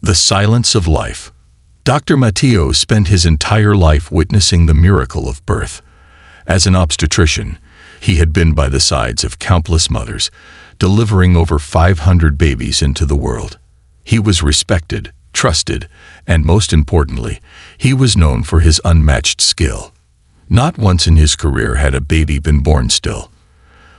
The silence of life. Dr. Matteo spent his entire life witnessing the miracle of birth. As an obstetrician, he had been by the sides of countless mothers, delivering over 500 babies into the world. He was respected, trusted, and most importantly, he was known for his unmatched skill. Not once in his career had a baby been born still.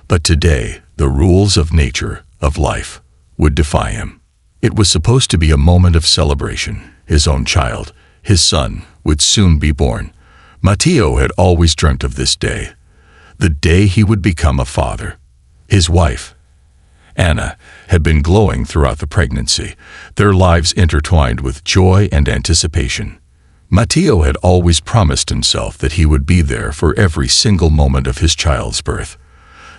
But today, the rules of nature, of life, would defy him. It was supposed to be a moment of celebration. His own child, his son, would soon be born. Matteo had always dreamt of this day, the day he would become a father. His wife, Anna, had been glowing throughout the pregnancy, their lives intertwined with joy and anticipation. Matteo had always promised himself that he would be there for every single moment of his child's birth.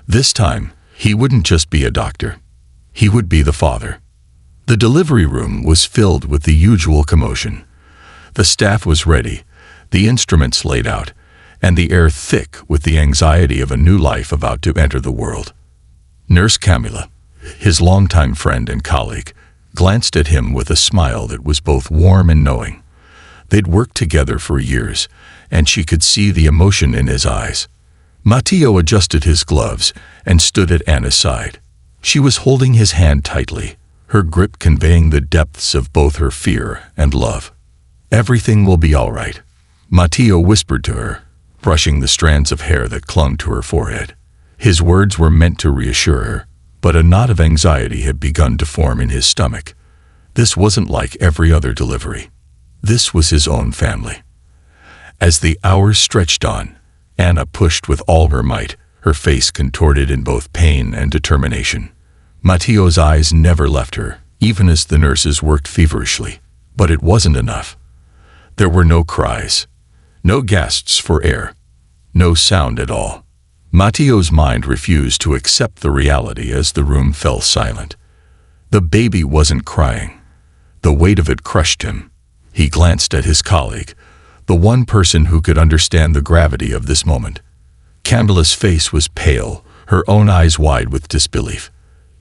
This time, he wouldn't just be a doctor. He would be the father. The delivery room was filled with the usual commotion. The staff was ready, the instruments laid out, and the air thick with the anxiety of a new life about to enter the world. Nurse Camilla, his longtime friend and colleague, glanced at him with a smile that was both warm and knowing. They'd worked together for years, and she could see the emotion in his eyes. Matteo adjusted his gloves and stood at Anna's side. She was holding his hand tightly, her grip conveying the depths of both her fear and love. "Everything will be all right," Matteo whispered to her, brushing the strands of hair that clung to her forehead. His words were meant to reassure her, but a knot of anxiety had begun to form in his stomach. This wasn't like every other delivery. This was his own family. As the hours stretched on, Anna pushed with all her might, her face contorted in both pain and determination. Matteo's eyes never left her, even as the nurses worked feverishly. But it wasn't enough. There were no cries, no gasps for air, no sound at all. Matteo's mind refused to accept the reality as the room fell silent. The baby wasn't crying. The weight of it crushed him. He glanced at his colleague, the one person who could understand the gravity of this moment. Camilla's face was pale, her own eyes wide with disbelief.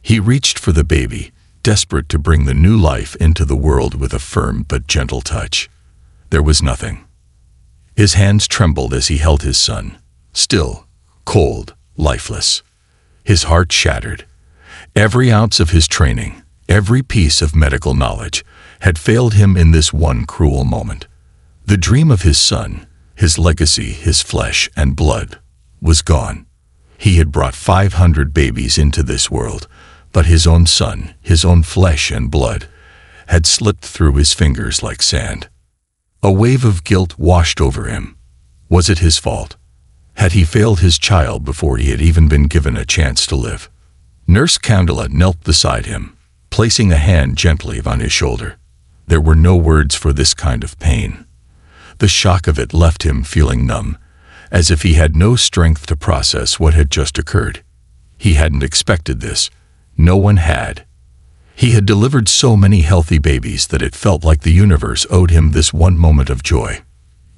He reached for the baby, desperate to bring the new life into the world with a firm but gentle touch. There was nothing. His hands trembled as he held his son, still, cold, lifeless. His heart shattered. Every ounce of his training, every piece of medical knowledge, had failed him in this one cruel moment. The dream of his son, his legacy, his flesh and blood, was gone. He had brought 500 babies into this world, but his own son, his own flesh and blood, had slipped through his fingers like sand. A wave of guilt washed over him. Was it his fault? Had he failed his child before he had even been given a chance to live? Nurse Camilla knelt beside him, placing a hand gently on his shoulder. There were no words for this kind of pain. The shock of it left him feeling numb, as if he had no strength to process what had just occurred. He hadn't expected this. No one had. He had delivered so many healthy babies that it felt like the universe owed him this one moment of joy.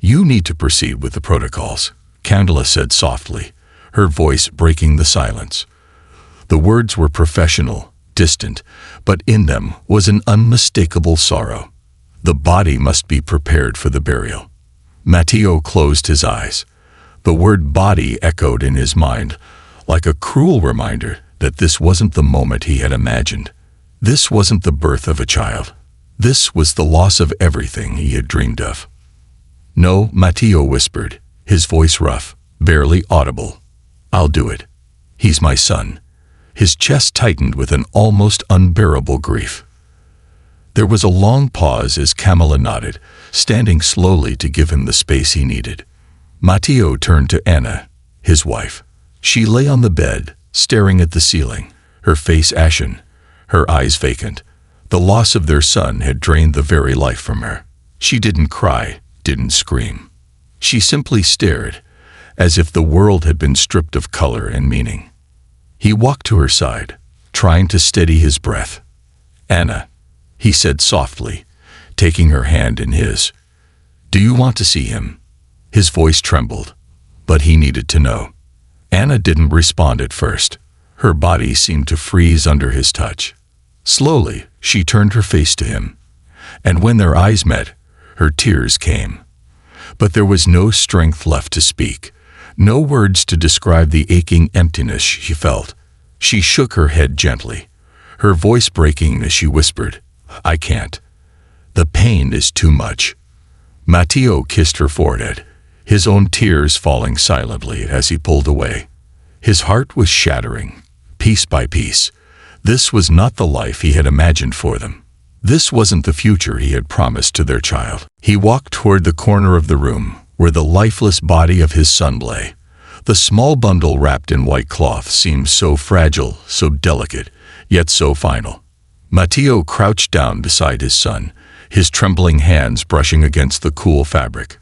"You need to proceed with the protocols," Camilla said softly, her voice breaking the silence. The words were professional, distant, but in them was an unmistakable sorrow. The body must be prepared for the burial. Matteo closed his eyes. The word body echoed in his mind, like a cruel reminder that this wasn't the moment he had imagined. This wasn't the birth of a child. This was the loss of everything he had dreamed of. "No," Matteo whispered, his voice rough, barely audible. "I'll do it. He's my son." His chest tightened with an almost unbearable grief. There was a long pause as Camilla nodded, standing slowly to give him the space he needed. Matteo turned to Anna, his wife. She lay on the bed, staring at the ceiling, her face ashen, her eyes vacant. The loss of their son had drained the very life from her. She didn't cry, didn't scream. She simply stared, as if the world had been stripped of color and meaning. He walked to her side, trying to steady his breath. "Anna," he said softly, taking her hand in his. "Do you want to see him?" His voice trembled, but he needed to know. Anna didn't respond at first. Her body seemed to freeze under his touch. Slowly, she turned her face to him. and when their eyes met, her tears came. But there was no strength left to speak, no words to describe the aching emptiness she felt. She shook her head gently, her voice breaking as she whispered, "I can't. The pain is too much." Matteo kissed her forehead, his own tears falling silently as he pulled away. His heart was shattering, piece by piece. This was not the life he had imagined for them. This wasn't the future he had promised to their child. He walked toward the corner of the room where the lifeless body of his son lay. The small bundle wrapped in white cloth seemed so fragile, so delicate, yet so final. Matteo crouched down beside his son, his trembling hands brushing against the cool fabric.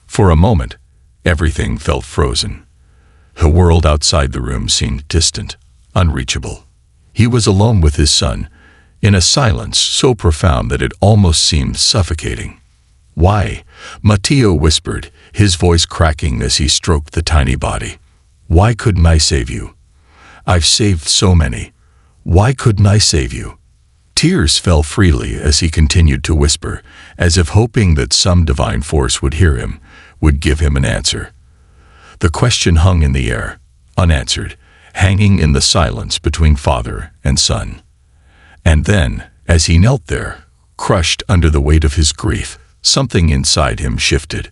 For a moment, everything felt frozen. The world outside the room seemed distant, unreachable. He was alone with his son, in a silence so profound that it almost seemed suffocating. "Why?" Matteo whispered, his voice cracking as he stroked the tiny body. "Why couldn't I save you? I've saved so many. Why couldn't I save you?" Tears fell freely as he continued to whisper, as if hoping that some divine force would hear him, would give him an answer. The question hung in the air, unanswered, hanging in the silence between father and son. And then, as he knelt there, crushed under the weight of his grief, something inside him shifted.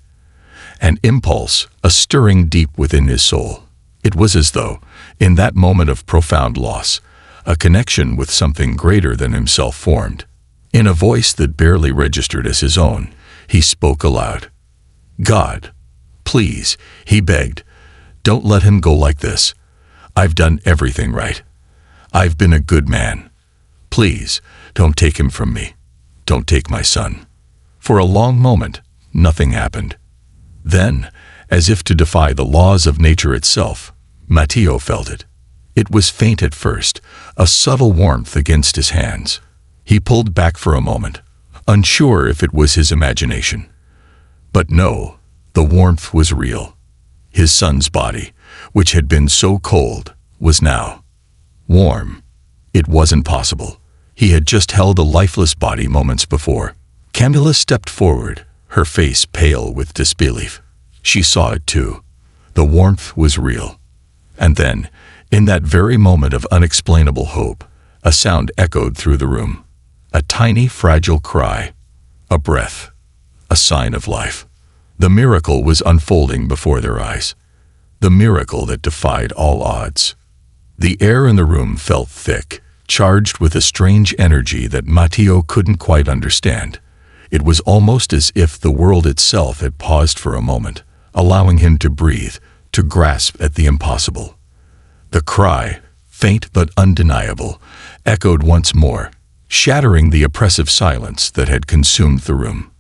An impulse, a stirring deep within his soul. It was as though, in that moment of profound loss, a connection with something greater than himself formed. In a voice that barely registered as his own, he spoke aloud. "God, please," he begged, "don't let him go like this. I've done everything right. I've been a good man. Please, don't take him from me. Don't take my son." For a long moment, nothing happened. Then, as if to defy the laws of nature itself, Matteo felt it. It was faint at first, a subtle warmth against his hands. He pulled back for a moment, unsure if it was his imagination. But no, the warmth was real. His son's body, which had been so cold, was now warm. It wasn't possible. He had just held a lifeless body moments before. Camilla stepped forward, her face pale with disbelief. She saw it too. The warmth was real. And then, in that very moment of unexplainable hope, a sound echoed through the room. A tiny, fragile cry. A breath. A sign of life. The miracle was unfolding before their eyes. The miracle that defied all odds. The air in the room felt thick, charged with a strange energy that Matteo couldn't quite understand. It was almost as if the world itself had paused for a moment, allowing him to breathe, to grasp at the impossible. The cry, faint but undeniable, echoed once more, shattering the oppressive silence that had consumed the room.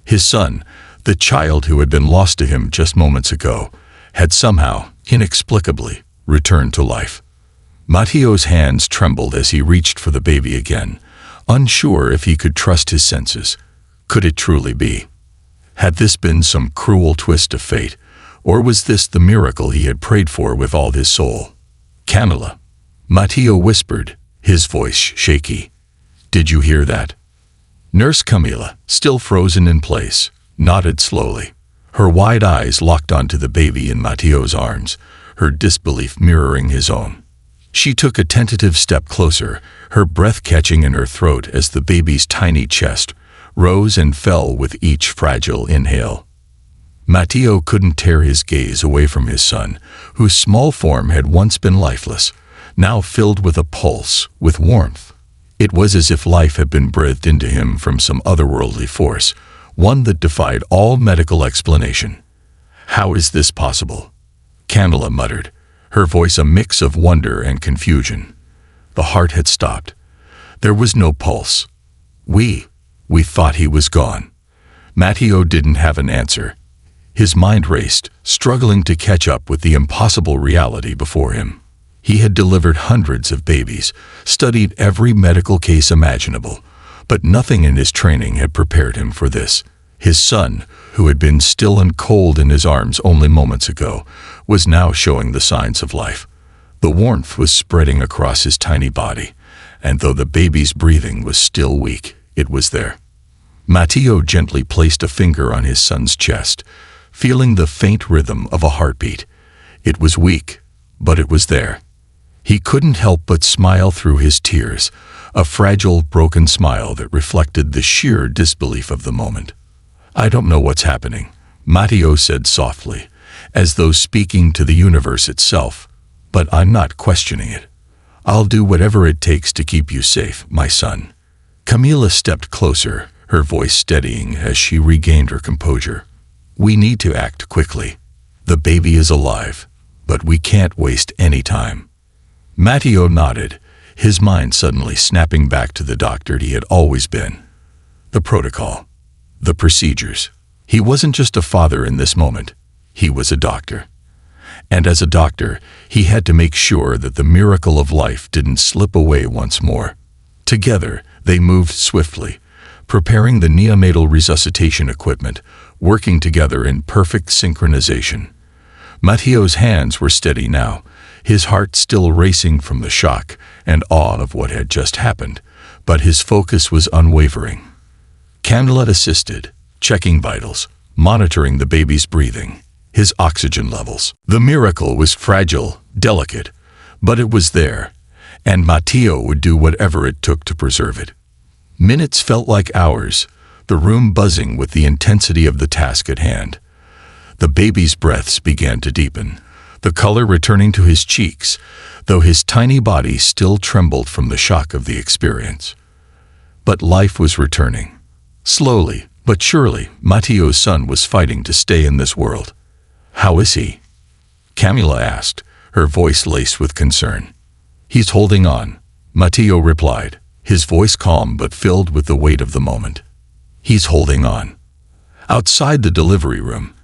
His son, the child who had been lost to him just moments ago, had somehow, inexplicably, returned to life. Matteo's hands trembled as he reached for the baby again, unsure if he could trust his senses. Could it truly be? Had this been some cruel twist of fate, or was this the miracle he had prayed for with all his soul? "Camilla," Matteo whispered, his voice shaky. "Did you hear that?" Nurse Camilla, still frozen in place, nodded slowly. Her wide eyes locked onto the baby in Matteo's arms, her disbelief mirroring his own. She took a tentative step closer, her breath catching in her throat as the baby's tiny chest rose and fell with each fragile inhale. Matteo couldn't tear his gaze away from his son, whose small form had once been lifeless, now filled with a pulse, with warmth. It was as if life had been breathed into him from some otherworldly force, one that defied all medical explanation. "How is this possible?" Camilla muttered, her voice a mix of wonder and confusion. The heart had stopped. There was no pulse. We thought he was gone." Matteo didn't have an answer. His mind raced, struggling to catch up with the impossible reality before him. He had delivered hundreds of babies, studied every medical case imaginable, but nothing in his training had prepared him for this. His son, who had been still and cold in his arms only moments ago, was now showing the signs of life. The warmth was spreading across his tiny body, and though the baby's breathing was still weak, it was there. Matteo gently placed a finger on his son's chest, feeling the faint rhythm of a heartbeat. It was weak, but it was there. He couldn't help but smile through his tears, a fragile, broken smile that reflected the sheer disbelief of the moment. "I don't know what's happening," Matteo said softly, as though speaking to the universe itself, "but I'm not questioning it. I'll do whatever it takes to keep you safe, my son." Camila stepped closer, her voice steadying as she regained her composure. "We need to act quickly. The baby is alive, but we can't waste any time." Matteo nodded, his mind suddenly snapping back to the doctor he had always been. The protocol. The procedures. He wasn't just a father in this moment. He was a doctor. And as a doctor, he had to make sure that the miracle of life didn't slip away once more. Together, they moved swiftly, preparing the neonatal resuscitation equipment, working together in perfect synchronization. Matteo's hands were steady now, his heart still racing from the shock and awe of what had just happened, but his focus was unwavering. Camilla assisted, checking vitals, monitoring the baby's breathing, his oxygen levels. The miracle was fragile, delicate, but it was there, and Matteo would do whatever it took to preserve it. Minutes felt like hours, the room buzzing with the intensity of the task at hand. The baby's breaths began to deepen, the color returning to his cheeks, though his tiny body still trembled from the shock of the experience. But life was returning. Slowly, but surely, Matteo's son was fighting to stay in this world. "How is he?" Camilla asked, her voice laced with concern. "He's holding on," Matteo replied, his voice calm but filled with the weight of the moment. "He's holding on." Outside the delivery room,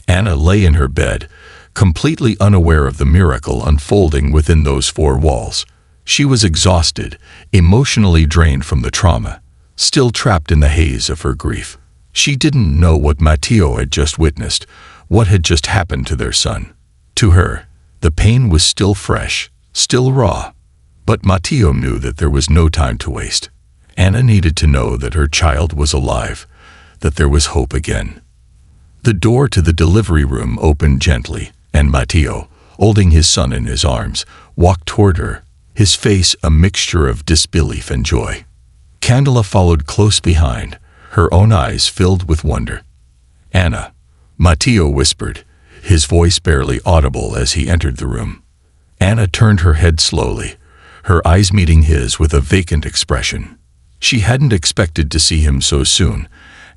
Anna lay in her bed, completely unaware of the miracle unfolding within those four walls. She was exhausted, emotionally drained from the trauma, still trapped in the haze of her grief. She didn't know what Matteo had just witnessed, what had just happened to their son. To her, the pain was still fresh, still raw, but Matteo knew that there was no time to waste. Anna needed to know that her child was alive, that there was hope again. The door to the delivery room opened gently, and Matteo, holding his son in his arms, walked toward her, his face a mixture of disbelief and joy. Candela followed close behind, her own eyes filled with wonder. "Anna," Matteo whispered, his voice barely audible as he entered the room. Anna turned her head slowly, her eyes meeting his with a vacant expression. She hadn't expected to see him so soon,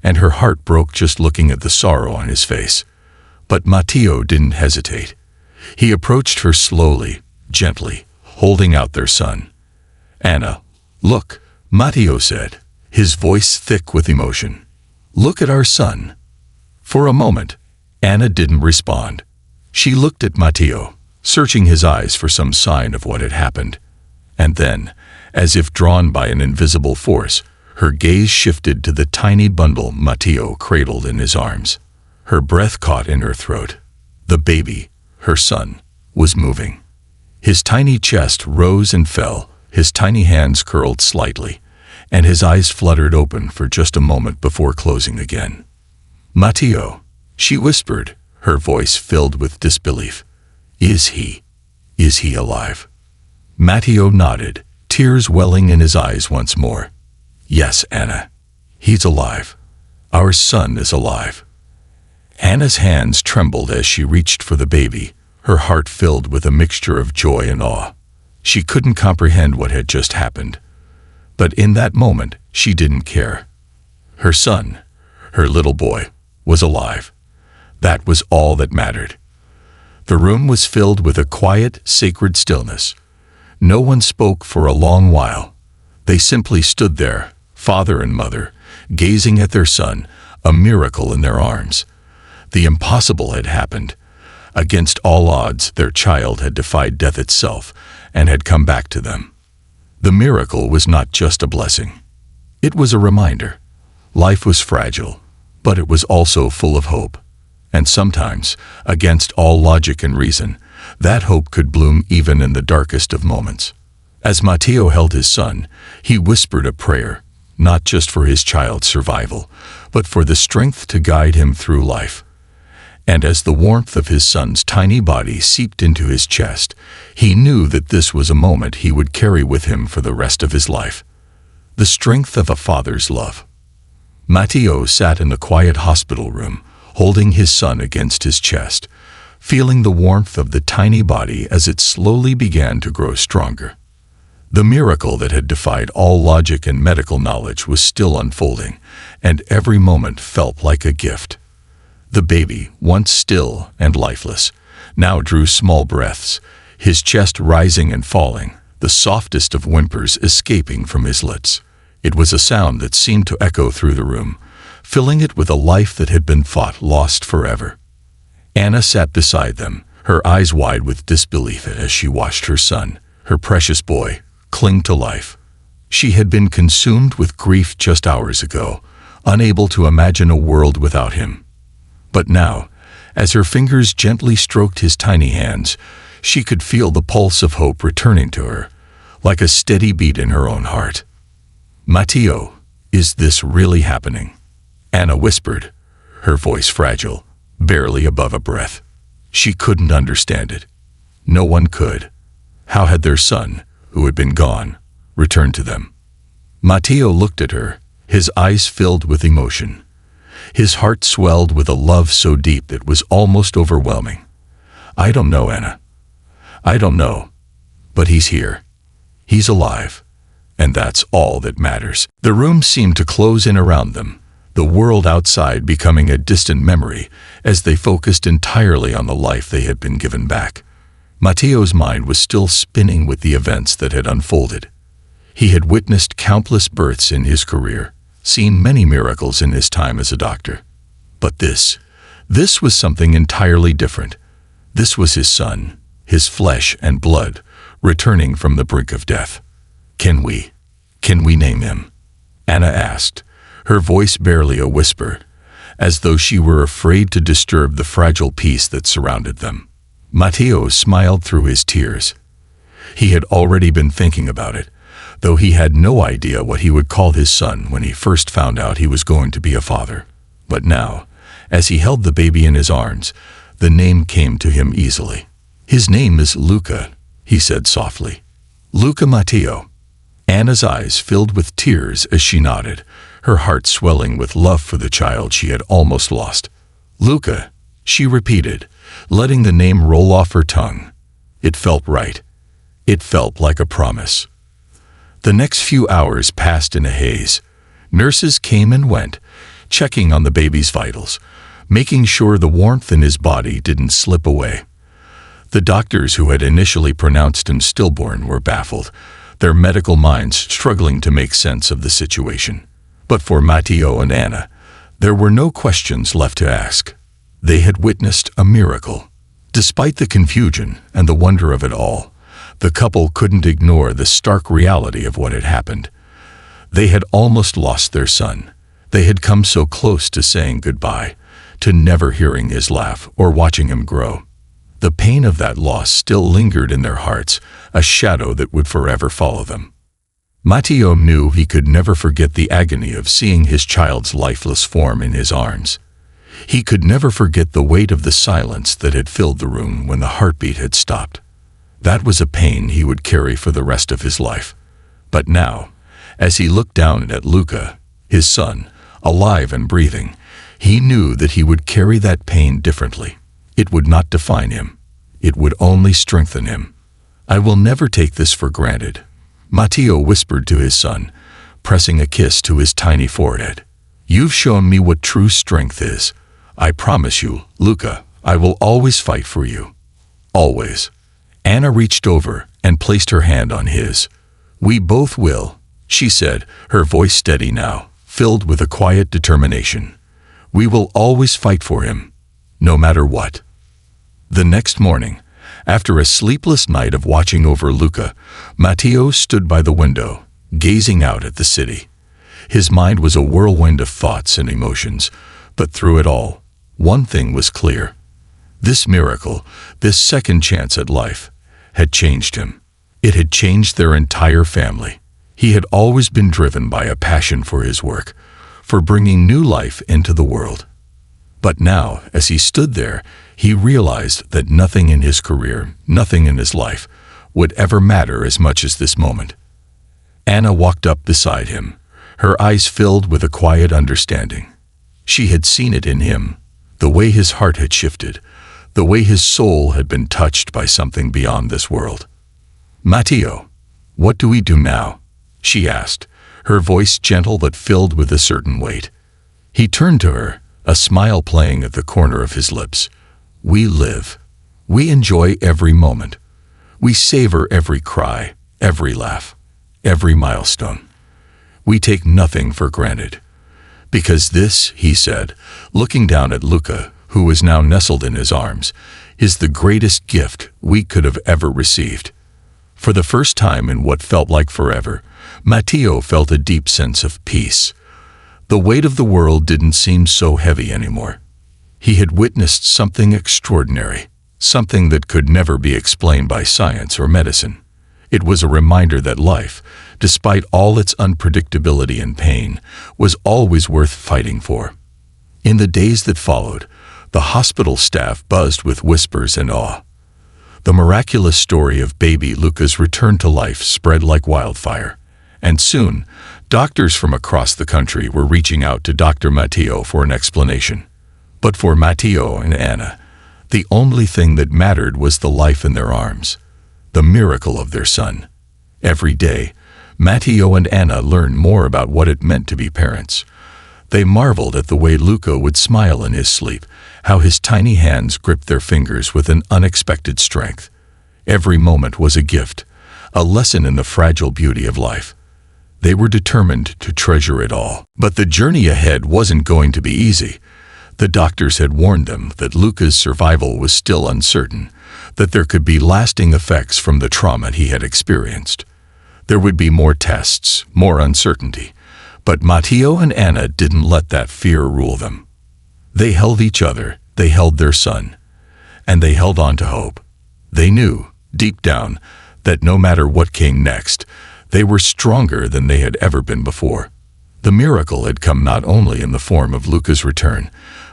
and her heart broke just looking at the sorrow on his face. But Matteo didn't hesitate. He approached her slowly, gently, holding out their son. "Anna, look," Matteo said, his voice thick with emotion. "Look at our son." For a moment, Anna didn't respond. She looked at Matteo, searching his eyes for some sign of what had happened. And then, as if drawn by an invisible force, her gaze shifted to the tiny bundle Matteo cradled in his arms. Her breath caught in her throat. The baby, her son, was moving. His tiny chest rose and fell, his tiny hands curled slightly, and his eyes fluttered open for just a moment before closing again. "Matteo," she whispered, her voice filled with disbelief. Is he alive?" Matteo nodded, tears welling in his eyes once more. "Yes, Anna. He's alive. Our son is alive." Anna's hands trembled as she reached for the baby, her heart filled with a mixture of joy and awe. She couldn't comprehend what had just happened. But in that moment, she didn't care. Her son, her little boy, was alive. That was all that mattered. The room was filled with a quiet, sacred stillness. No one spoke for a long while. They simply stood there, father and mother, gazing at their son, a miracle in their arms. The impossible had happened. Against all odds, their child had defied death itself and had come back to them. The miracle was not just a blessing. It was a reminder. Life was fragile, but it was also full of hope. And sometimes, against all logic and reason, that hope could bloom even in the darkest of moments. As Matteo held his son, he whispered a prayer, not just for his child's survival, but for the strength to guide him through life. And as the warmth of his son's tiny body seeped into his chest, he knew that this was a moment he would carry with him for the rest of his life. The strength of a father's love. Matteo sat in the quiet hospital room, holding his son against his chest, feeling the warmth of the tiny body as it slowly began to grow stronger. The miracle that had defied all logic and medical knowledge was still unfolding, and every moment felt like a gift. The baby, once still and lifeless, now drew small breaths, his chest rising and falling, the softest of whimpers escaping from his lips. It was a sound that seemed to echo through the room, filling it with a life that had been thought lost forever. Anna sat beside them, her eyes wide with disbelief as she watched her son, her precious boy, cling to life. She had been consumed with grief just hours ago, unable to imagine a world without him. But now, as her fingers gently stroked his tiny hands, she could feel the pulse of hope returning to her, like a steady beat in her own heart. "Matteo, is this really happening?" Anna whispered, her voice fragile, barely above a breath. She couldn't understand it. No one could. How had their son, who had been gone, returned to them? Matteo looked at her, his eyes filled with emotion. His heart swelled with a love so deep it was almost overwhelming. "I don't know, Anna. I don't know. But he's here. He's alive. And that's all that matters." The room seemed to close in around them, the world outside becoming a distant memory as they focused entirely on the life they had been given back. Matteo's mind was still spinning with the events that had unfolded. He had witnessed countless births in his career, seen many miracles in his time as a doctor. But this was something entirely different. This was his son, his flesh and blood, returning from the brink of death. Can we name him?" Anna asked, her voice barely a whisper, as though she were afraid to disturb the fragile peace that surrounded them. Matteo smiled through his tears. He had already been thinking about it, though he had no idea what he would call his son when he first found out he was going to be a father. But now, as he held the baby in his arms, the name came to him easily. "His name is Luca," he said softly. "Luca Matteo." Anna's eyes filled with tears as she nodded, her heart swelling with love for the child she had almost lost. "Luca," she repeated, letting the name roll off her tongue. It felt right. It felt like a promise. The next few hours passed in a haze. Nurses came and went, checking on the baby's vitals, making sure the warmth in his body didn't slip away. The doctors who had initially pronounced him stillborn were baffled, their medical minds struggling to make sense of the situation. But for Matteo and Anna, there were no questions left to ask. They had witnessed a miracle. Despite the confusion and the wonder of it all, the couple couldn't ignore the stark reality of what had happened. They had almost lost their son. They had come so close to saying goodbye, to never hearing his laugh or watching him grow. The pain of that loss still lingered in their hearts, a shadow that would forever follow them. Matteo knew he could never forget the agony of seeing his child's lifeless form in his arms. He could never forget the weight of the silence that had filled the room when the heartbeat had stopped. That was a pain he would carry for the rest of his life. But now, as he looked down at Luca, his son, alive and breathing, he knew that he would carry that pain differently. It would not define him. It would only strengthen him. "I will never take this for granted," Matteo whispered to his son, pressing a kiss to his tiny forehead. "You've shown me what true strength is. I promise you, Luca, I will always fight for you. Always." Anna reached over and placed her hand on his. "We both will," she said, her voice steady now, filled with a quiet determination. "We will always fight for him, no matter what." The next morning, after a sleepless night of watching over Luca, Matteo stood by the window, gazing out at the city. His mind was a whirlwind of thoughts and emotions, but through it all, one thing was clear. This miracle, this second chance at life, had changed him. It had changed their entire family. He had always been driven by a passion for his work, for bringing new life into the world. But now, as he stood there, he realized that nothing in his career, nothing in his life, would ever matter as much as this moment. Anna walked up beside him, her eyes filled with a quiet understanding. She had seen it in him, the way his heart had shifted, the way his soul had been touched by something beyond this world. "Matteo, what do we do now?" she asked, her voice gentle but filled with a certain weight. He turned to her, a smile playing at the corner of his lips. "We live. We enjoy every moment. We savor every cry, every laugh, every milestone. We take nothing for granted. Because this," he said, looking down at Luca, who was now nestled in his arms, "is the greatest gift we could have ever received." For the first time in what felt like forever, Matteo felt a deep sense of peace. The weight of the world didn't seem so heavy anymore. He had witnessed something extraordinary, something that could never be explained by science or medicine. It was a reminder that life, despite all its unpredictability and pain, was always worth fighting for. In the days that followed, the hospital staff buzzed with whispers and awe. The miraculous story of baby Luca's return to life spread like wildfire, and soon, doctors from across the country were reaching out to Dr. Matteo for an explanation. But for Matteo and Anna, the only thing that mattered was the life in their arms, the miracle of their son. Every day, Matteo and Anna learned more about what it meant to be parents. They marveled at the way Luca would smile in his sleep, how his tiny hands gripped their fingers with an unexpected strength. Every moment was a gift, a lesson in the fragile beauty of life. They were determined to treasure it all. But the journey ahead wasn't going to be easy. The doctors had warned them that Luca's survival was still uncertain, that there could be lasting effects from the trauma he had experienced. There would be more tests, more uncertainty. But Matteo and Anna didn't let that fear rule them. They held each other, they held their son, and they held on to hope. They knew, deep down, that no matter what came next, they were stronger than they had ever been before. The miracle had come not only in the form of Luca's return,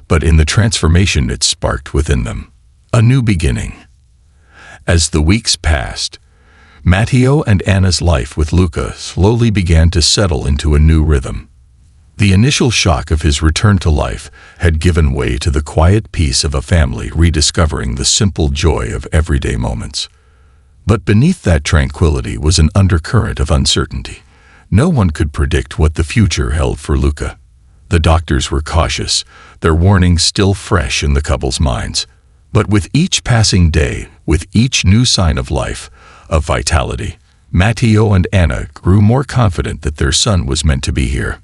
but in the transformation it sparked within them. A new beginning. As the weeks passed, Matteo and Anna's life with Luca slowly began to settle into a new rhythm. The initial shock of his return to life had given way to the quiet peace of a family rediscovering the simple joy of everyday moments. But beneath that tranquility was an undercurrent of uncertainty. No one could predict what the future held for Luca. The doctors were cautious, their warnings still fresh in the couple's minds. But with each passing day, with each new sign of life, of vitality, Matteo and Anna grew more confident that their son was meant to be here.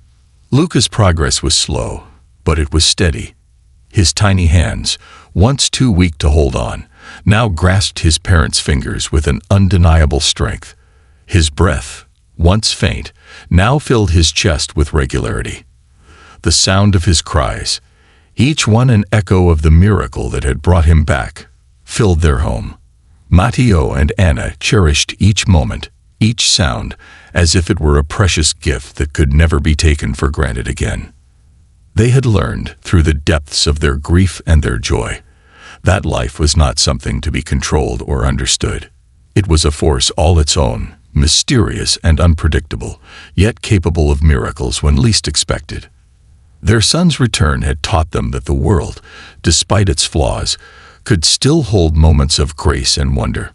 Luca's progress was slow, but it was steady. His tiny hands, once too weak to hold on, now grasped his parents' fingers with an undeniable strength. His breath, once faint, now filled his chest with regularity. The sound of his cries, each one an echo of the miracle that had brought him back, filled their home. Matteo and Anna cherished each moment, each sound, as if it were a precious gift that could never be taken for granted again. They had learned, through the depths of their grief and their joy, that life was not something to be controlled or understood. It was a force all its own, mysterious and unpredictable, yet capable of miracles when least expected. Their son's return had taught them that the world, despite its flaws, could still hold moments of grace and wonder.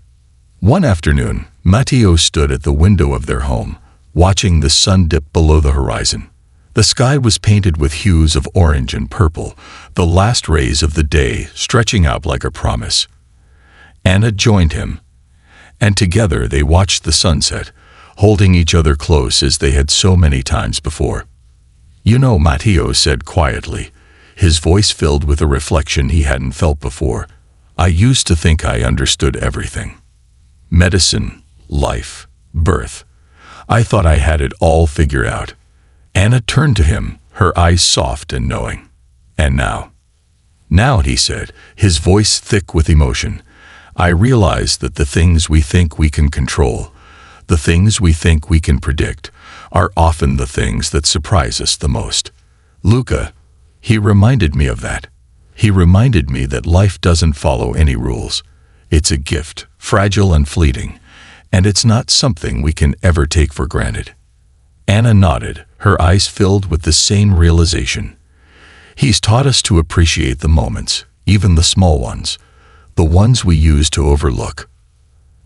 One afternoon, Matteo stood at the window of their home, watching the sun dip below the horizon. The sky was painted with hues of orange and purple, the last rays of the day stretching out like a promise. Anna joined him, and together they watched the sunset, holding each other close as they had so many times before. "You know," Matteo said quietly, his voice filled with a reflection he hadn't felt before, "I used to think I understood everything. Medicine, life, birth. I thought I had it all figured out." Anna turned to him, her eyes soft and knowing. "And now?" "Now," he said, his voice thick with emotion, "I realize that the things we think we can control, The things we think we can predict are often the things that surprise us the most. Luca, he reminded me of that. He reminded me that life doesn't follow any rules. It's a gift, fragile and fleeting, and it's not something we can ever take for granted. Anna nodded, her eyes filled with the same realization. He's taught us to appreciate the moments, even the small ones, the ones we use to overlook.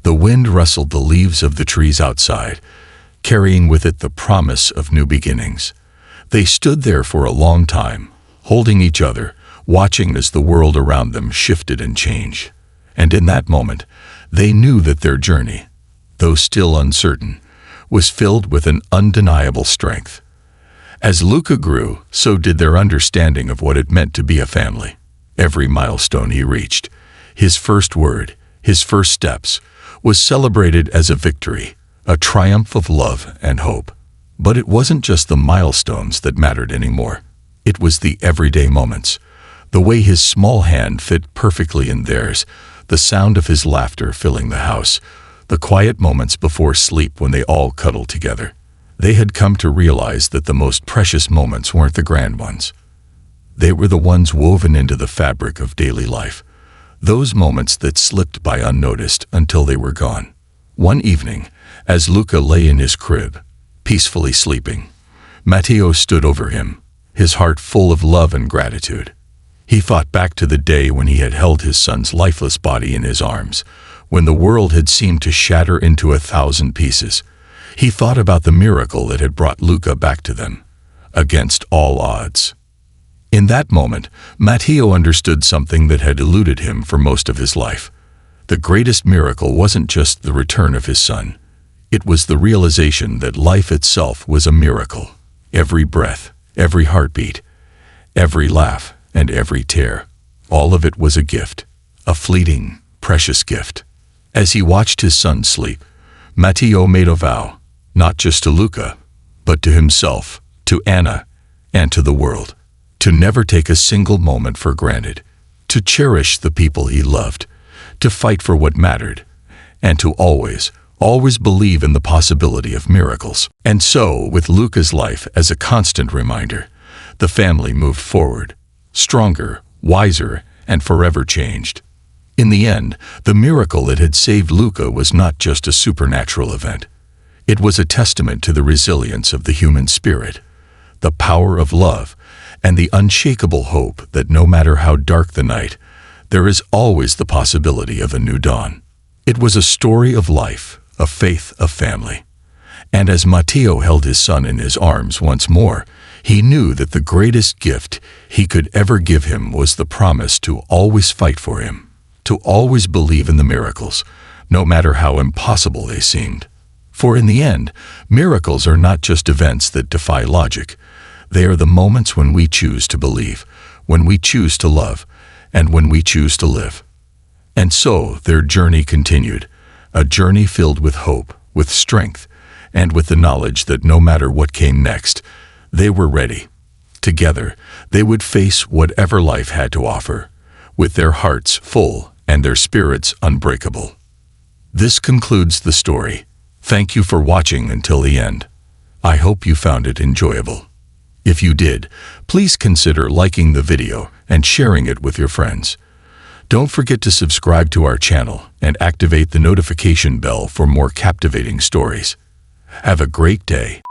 The wind rustled the leaves of the trees outside, carrying with it the promise of new beginnings. They stood there for a long time, holding each other, watching as the world around them shifted and changed. And in that moment, they knew that their journey, though still uncertain, was filled with an undeniable strength. As Luca grew, so did their understanding of what it meant to be a family. Every milestone he reached, his first word, his first steps, was celebrated as a victory, a triumph of love and hope. But it wasn't just the milestones that mattered anymore. It was the everyday moments, the way his small hand fit perfectly in theirs, the sound of his laughter filling the house, the quiet moments before sleep when they all cuddled together. They had come to realize that the most precious moments weren't the grand ones. They were the ones woven into the fabric of daily life, those moments that slipped by unnoticed until they were gone. One evening, as Luca lay in his crib, peacefully sleeping, Matteo stood over him, his heart full of love and gratitude. He thought back to the day when he had held his son's lifeless body in his arms, when the world had seemed to shatter into 1,000 pieces. He thought about the miracle that had brought Luca back to them, against all odds. In that moment, Matteo understood something that had eluded him for most of his life. The greatest miracle wasn't just the return of his son. It was the realization that life itself was a miracle. Every breath, every heartbeat, every laugh, and every tear, all of it was a gift, a fleeting, precious gift. As he watched his son sleep, Matteo made a vow, not just to Luca, but to himself, to Anna, and to the world, to never take a single moment for granted, to cherish the people he loved, to fight for what mattered, and to always believe in the possibility of miracles. And so, with Luca's life as a constant reminder, the family moved forward, stronger, wiser, and forever changed. In the end, the miracle that had saved Luca was not just a supernatural event. It was a testament to the resilience of the human spirit, the power of love, and the unshakable hope that no matter how dark the night, there is always the possibility of a new dawn. It was a story of life, of faith, of family. And as Matteo held his son in his arms once more, he knew that the greatest gift he could ever give him was the promise to always fight for him, to always believe in the miracles, no matter how impossible they seemed. For in the end, miracles are not just events that defy logic. They are the moments when we choose to believe, when we choose to love, and when we choose to live. And so their journey continued, a journey filled with hope, with strength, and with the knowledge that no matter what came next, they were ready. Together, they would face whatever life had to offer, with their hearts full and their spirits unbreakable. This concludes the story. Thank you for watching until the end. I hope you found it enjoyable. If you did, please consider liking the video and sharing it with your friends. Don't forget to subscribe to our channel and activate the notification bell for more captivating stories. Have a great day.